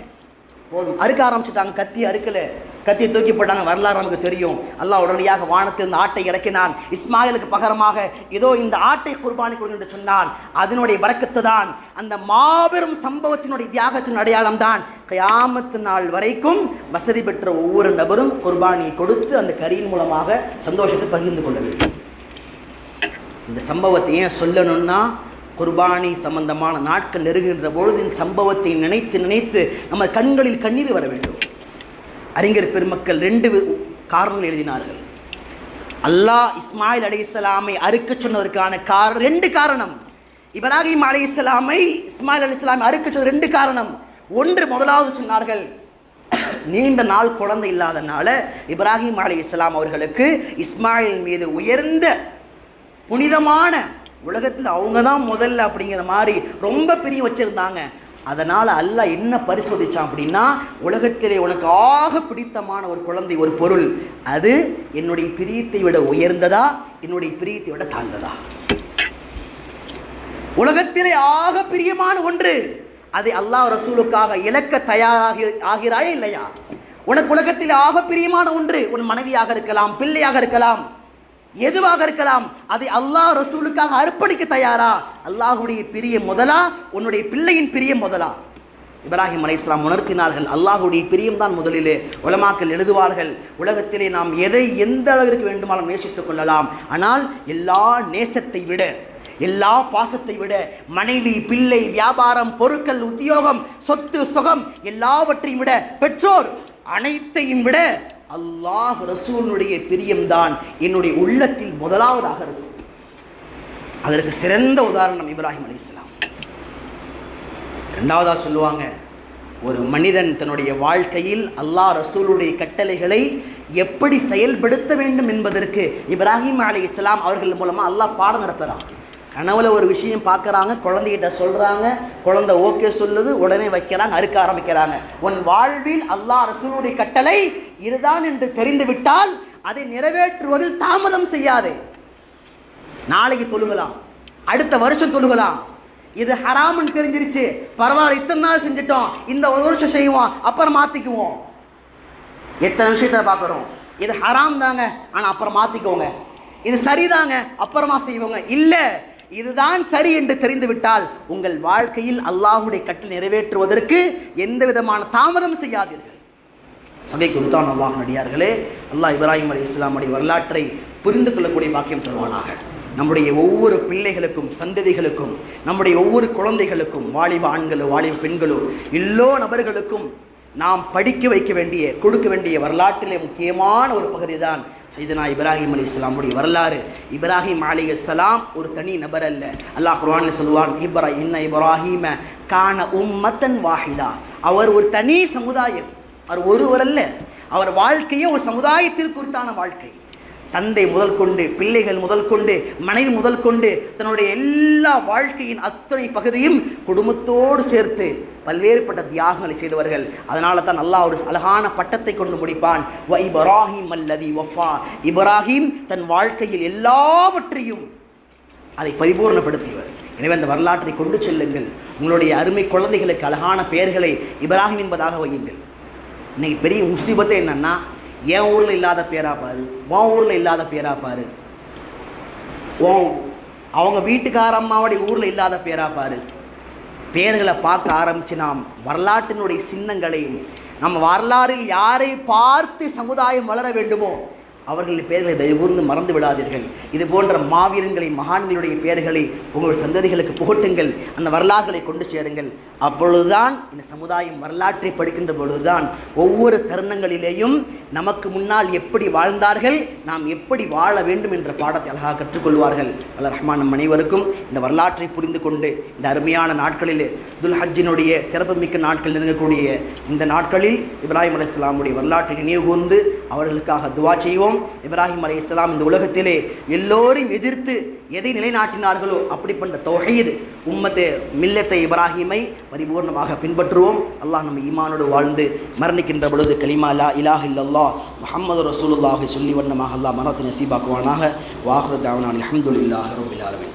போதும், அறுக்க ஆரம்பிச்சுட்டாங்க. கத்தி அறுக்கல, கத்தியை தூக்கி போட்டாங்க. வரலாறு நமக்கு தெரியும். அல்லாஹ் உடனடியாக வானத்திலிருந்து ஆட்டை இறக்கினான். இஸ்மாயிலுக்கு பகரமாக இதோ இந்த ஆட்டை குர்பானி கொடு என்று சொன்னான். அதனுடைய பரக்கத்து தான், அந்த மாபெரும் சம்பவத்தினுடைய தியாகத்தின் அடையாளம் தான் கியாமத்து நாள் வரைக்கும் வசதி பெற்ற ஒவ்வொரு நபரும் குர்பானியை கொடுத்து அந்த கரியின் மூலமாக சந்தோஷத்தை பகிர்ந்து கொள்ள வேண்டும். இந்த சம்பவத்தை ஏன் சொல்லணும்னா, குர்பானி சம்பந்தமான நாட்கள் நெருங்குகின்ற பொழுது இந்த சம்பவத்தை நினைத்து நினைத்து நம்ம கண்களில் கண்ணீர் வர வேண்டும். அறிஞர் பெருமக்கள் 2 காரணங்கள் எழுதினார்கள். அல்லாஹ் இஸ்மாயில் அலைஹிஸ்ஸலாமை அறுக்க சொன்னதற்கான 2 காரணம். இப்ராஹிம் அலைஹிஸ்ஸலாமை இஸ்மாயில் அலைஹிஸ்ஸலாமை அறுக்க சொன்ன 2 காரணம். முதலாவது சொன்னார்கள், நீண்ட நாள் குழந்தை இல்லாதனால இப்ராஹிம் அலைஹிஸ்ஸலாம் அவர்களுக்கு இஸ்மாயில் மீது உயர்ந்த புனிதமான, உலகத்தில் அவங்க தான் முதல்ல அப்படிங்கிற மாதிரி ரொம்ப பிரியம் வச்சிருந்தாங்க. அதனால் அல்லாஹ் என்ன பரிசோதிச்சான் அப்படின்னா, உலகத்திலே உனக்கு ஆக பிடித்தமான ஒரு குழந்தை, ஒரு பொருள், அது என்னுடைய பிரியத்தை விட உயர்ந்ததா, என்னுடைய பிரியத்தை விட தாழ்ந்ததா? உலகத்திலே ஆக பிரியமான ஒன்று, அதை அல்லாஹ் ரசூலுக்காக இழக்க ஆகிறாயா இல்லையா? உனக்கு உலகத்தில் ஆக பிரியமான ஒன்று, உன் மனைவியாக இருக்கலாம், பிள்ளையாக இருக்கலாம், எதுவாக இருக்கலாம், அதை அல்லாஹ் ரசூலுக்காக அர்ப்பணிக்க தயாரா? அல்லாஹுடைய பிரியம் முதலா, உன்னுடைய பிள்ளையின் பிரியம் முதலா? இப்ராஹிம் அலைஹிஸ்ஸலாம் உணர்த்தினார்கள், அல்லாஹுடைய பிரியம் தான் முதலிலே. உலமாக்கள் எழுதுவார்கள், உலகத்திலே நாம் எதை எந்த அளவிற்கு வேண்டுமானாலும் நேசித்துக் கொள்ளலாம், ஆனால் எல்லா நேசத்தை விட, எல்லா பாசத்தை விட மனைவி, பிள்ளை, வியாபாரம், பொருட்கள், உத்தியோகம், சொத்து, சுகம் எல்லாவற்றையும் விட, பெற்றோர் அனைத்தையும் விட அல்லாஹ் ரசூலுடைய பிரியம்தான் என்னுடைய உள்ளத்தில் முதலாவதாக இருக்கும். அதற்கு சிறந்த உதாரணம் இப்ராஹிம் அலைஹிஸ்ஸலாம். இரண்டாவதாக சொல்லுவாங்க, ஒரு மனிதன் தன்னுடைய வாழ்க்கையில் அல்லாஹ் ரசூலுடைய கட்டளைகளை எப்படி செயல்படுத்த வேண்டும் என்பதற்கு இப்ராஹிம் அலைஹிஸ்ஸலாம் அவர்கள் மூலமாக அல்லாஹ் பாடம் நடத்துகிறான். கனவுல ஒரு விஷயம் பார்க்குறாங்க, குழந்தைகிட்ட சொல்கிறாங்க, குழந்தை ஓகே சொல்லுது, உடனே வைக்கிறாங்க, அறுக்க ஆரம்பிக்கிறாங்க. உன் வாழ்வில் அல்லாஹ் ரசூலுடைய கட்டளை இதுதான் என்று தெரிந்து விட்டால் அதை நிறைவேற்றுவதில் தாமதம் செய்யாதே. நாளைக்கு தொழுகலாம், அடுத்த வருஷம் தொழுகலாம். இது ஹராம்னு தெரிஞ்சிருச்சு, பரவாயில்ல, இத்தனை நாள் செஞ்சிட்டோம், இந்த ஒரு வருஷம் செய்வோம், அப்புறம் மாற்றிக்குவோம். எத்தனை விஷயத்தை பார்க்குறோம், இது ஹராம் தாங்க ஆனால் அப்புறம் மாற்றிக்கோங்க, இது சரிதாங்க அப்புறமா செய்வோங்க. இல்லை, இதுதான் சரி என்று தெரிந்து விட்டால் உங்கள் வாழ்க்கையில் அல்லாஹுடைய கட்டளை நிறைவேற்றுவதற்கு எந்த விதமான தாமதம் செய்யாதீர்கள். சபை குருதான் அல்லாஹ் நடிகார்களே, அல்லாஹ் இப்ராஹிம் அலைஹிஸ்ஸலாமுடைய வரலாற்றை புரிந்து கொள்ளக்கூடிய பாக்கியம் தருவானாக. நம்முடைய ஒவ்வொரு பிள்ளைகளுக்கும், சந்ததிகளுக்கும், நம்முடைய ஒவ்வொரு குழந்தைகளுக்கும், வாலிப ஆண்களோ வாலிப பெண்களோ எல்லோ நபர்களுக்கும் நாம் படிக்க வைக்க வேண்டிய, கொடுக்க வேண்டிய வரலாற்றிலே முக்கியமான ஒரு பகுதி தான் சையதுனா இப்ராஹிம் அலைஹிஸ்ஸலாமுடைய வரலாறு. இப்ராஹிம் அலைஹிஸ்ஸலாம் ஒரு தனி நபர் அல்ல. அல்லாஹ் குர்ஆனில் சொல்வான், இன்ன இப்ராஹீம கான உம்மத்தன் வாஹிதா. அவர் ஒரு தனி சமுதாயம், அவர் ஒருவர் அல்ல. அவர் வாழ்க்கையே ஒரு சமுதாயத்திற்கு குறித்தான வாழ்க்கை. தந்தை முதல் கொண்டு, பிள்ளைகள் முதல் கொண்டு, மனைவி முதல் கொண்டு, தன்னுடைய எல்லா வாழ்க்கையின் அத்தனை பகுதியும் குடும்பத்தோடு சேர்த்து பல்வேறுபட்ட தியாகங்களை செய்தவர்கள். அதனால தான் அல்லாஹ் ஒரு அழகான பட்டத்தை கொண்டு முடிப்பான், வ இப்ராஹிம் அல்லதி வஃபா. இப்ராஹிம் தன் வாழ்க்கையில் எல்லாவற்றையும் அதை பரிபூர்ணப்படுத்தியவர். எனவே அந்த வரலாற்றை கொண்டு செல்லுங்கள். உங்களுடைய அருமை குழந்தைகளுக்கு அழகான பெயர்களை இப்ராஹிம் என்பதாக வையுங்கள். இன்னைக்கு பெரிய முசீபத்தை என்னன்னா, என் ஊரில் இல்லாத பேரா பாரு, உன் ஊரில் இல்லாத பேரா பாரு, அவங்க வீட்டுக்காரம்மாவுடைய ஊரில் இல்லாத பேரா பாரு. பேர்களை பார்க்க ஆரம்பித்து நாம் வரலாற்றினுடைய சின்னங்களையும், நம்ம வரலாறில் யாரை பார்த்து சமுதாயம் வளர வேண்டுமோ அவர்களின் பெயர்களை தயவுகூர்ந்து மறந்து விடாதீர்கள். இது போன்ற மாவீரன்களை, மகான்களுடைய பெயர்களை உங்கள் சந்ததிகளுக்கு புகட்டுங்கள், அந்த வரலாறுகளை கொண்டு சேருங்கள். அப்பொழுதுதான் இந்த சமுதாயம் வரலாற்றை படிக்கின்ற பொழுதுதான் ஒவ்வொரு தருணங்களிலேயும் நமக்கு முன்னால் எப்படி வாழ்ந்தார்கள், நாம் எப்படி வாழ வேண்டும் என்ற பாடத்தை அழகாக கற்றுக்கொள்வார்கள். அல்லாஹ் ரஹ்மான் நம் அனைவருக்கும் இந்த வரலாற்றை புரிந்து கொண்டு இந்த அருமையான நாட்களில், துல் ஹஜ்ஜினுடைய சிறப்புமிக்க நாட்கள் நெருங்கக்கூடிய இந்த நாட்களில் இப்ராஹிம் அலைஹிஸ்ஸலாமுடைய வரலாற்றை நினைவு கூர்ந்து அவர்களுக்காக துவா செய்வோம். இப்ராஹிம் அலைஹிஸ்ஸலாம் இந்த உலகத்திலே எல்லோரையும் எதிர்த்து எதை நிலைநாட்டினார்களோ அப்படிப்பட்ட தௌஹீத் உம்மத்தே மில்லத்தை இப்ராஹிமை பரிபூர்ணமாக பின்பற்றுவோம். அல்லாஹ் நம்ம ஈமானோடு வாழ்ந்து மரணிக்கின்ற பொழுது கலிமா லா இலாஹ இல்லல்லாஹ் முஹம்மது ரசூலுல்லாஹி சொல்லி வண்ணமாக அல்லாஹ் மரணத்தை நசீபாக்குவானாக. வாஹிரு தஅவானா அல்ஹம்துலில்லாஹி ரப்பில் ஆலமீன்.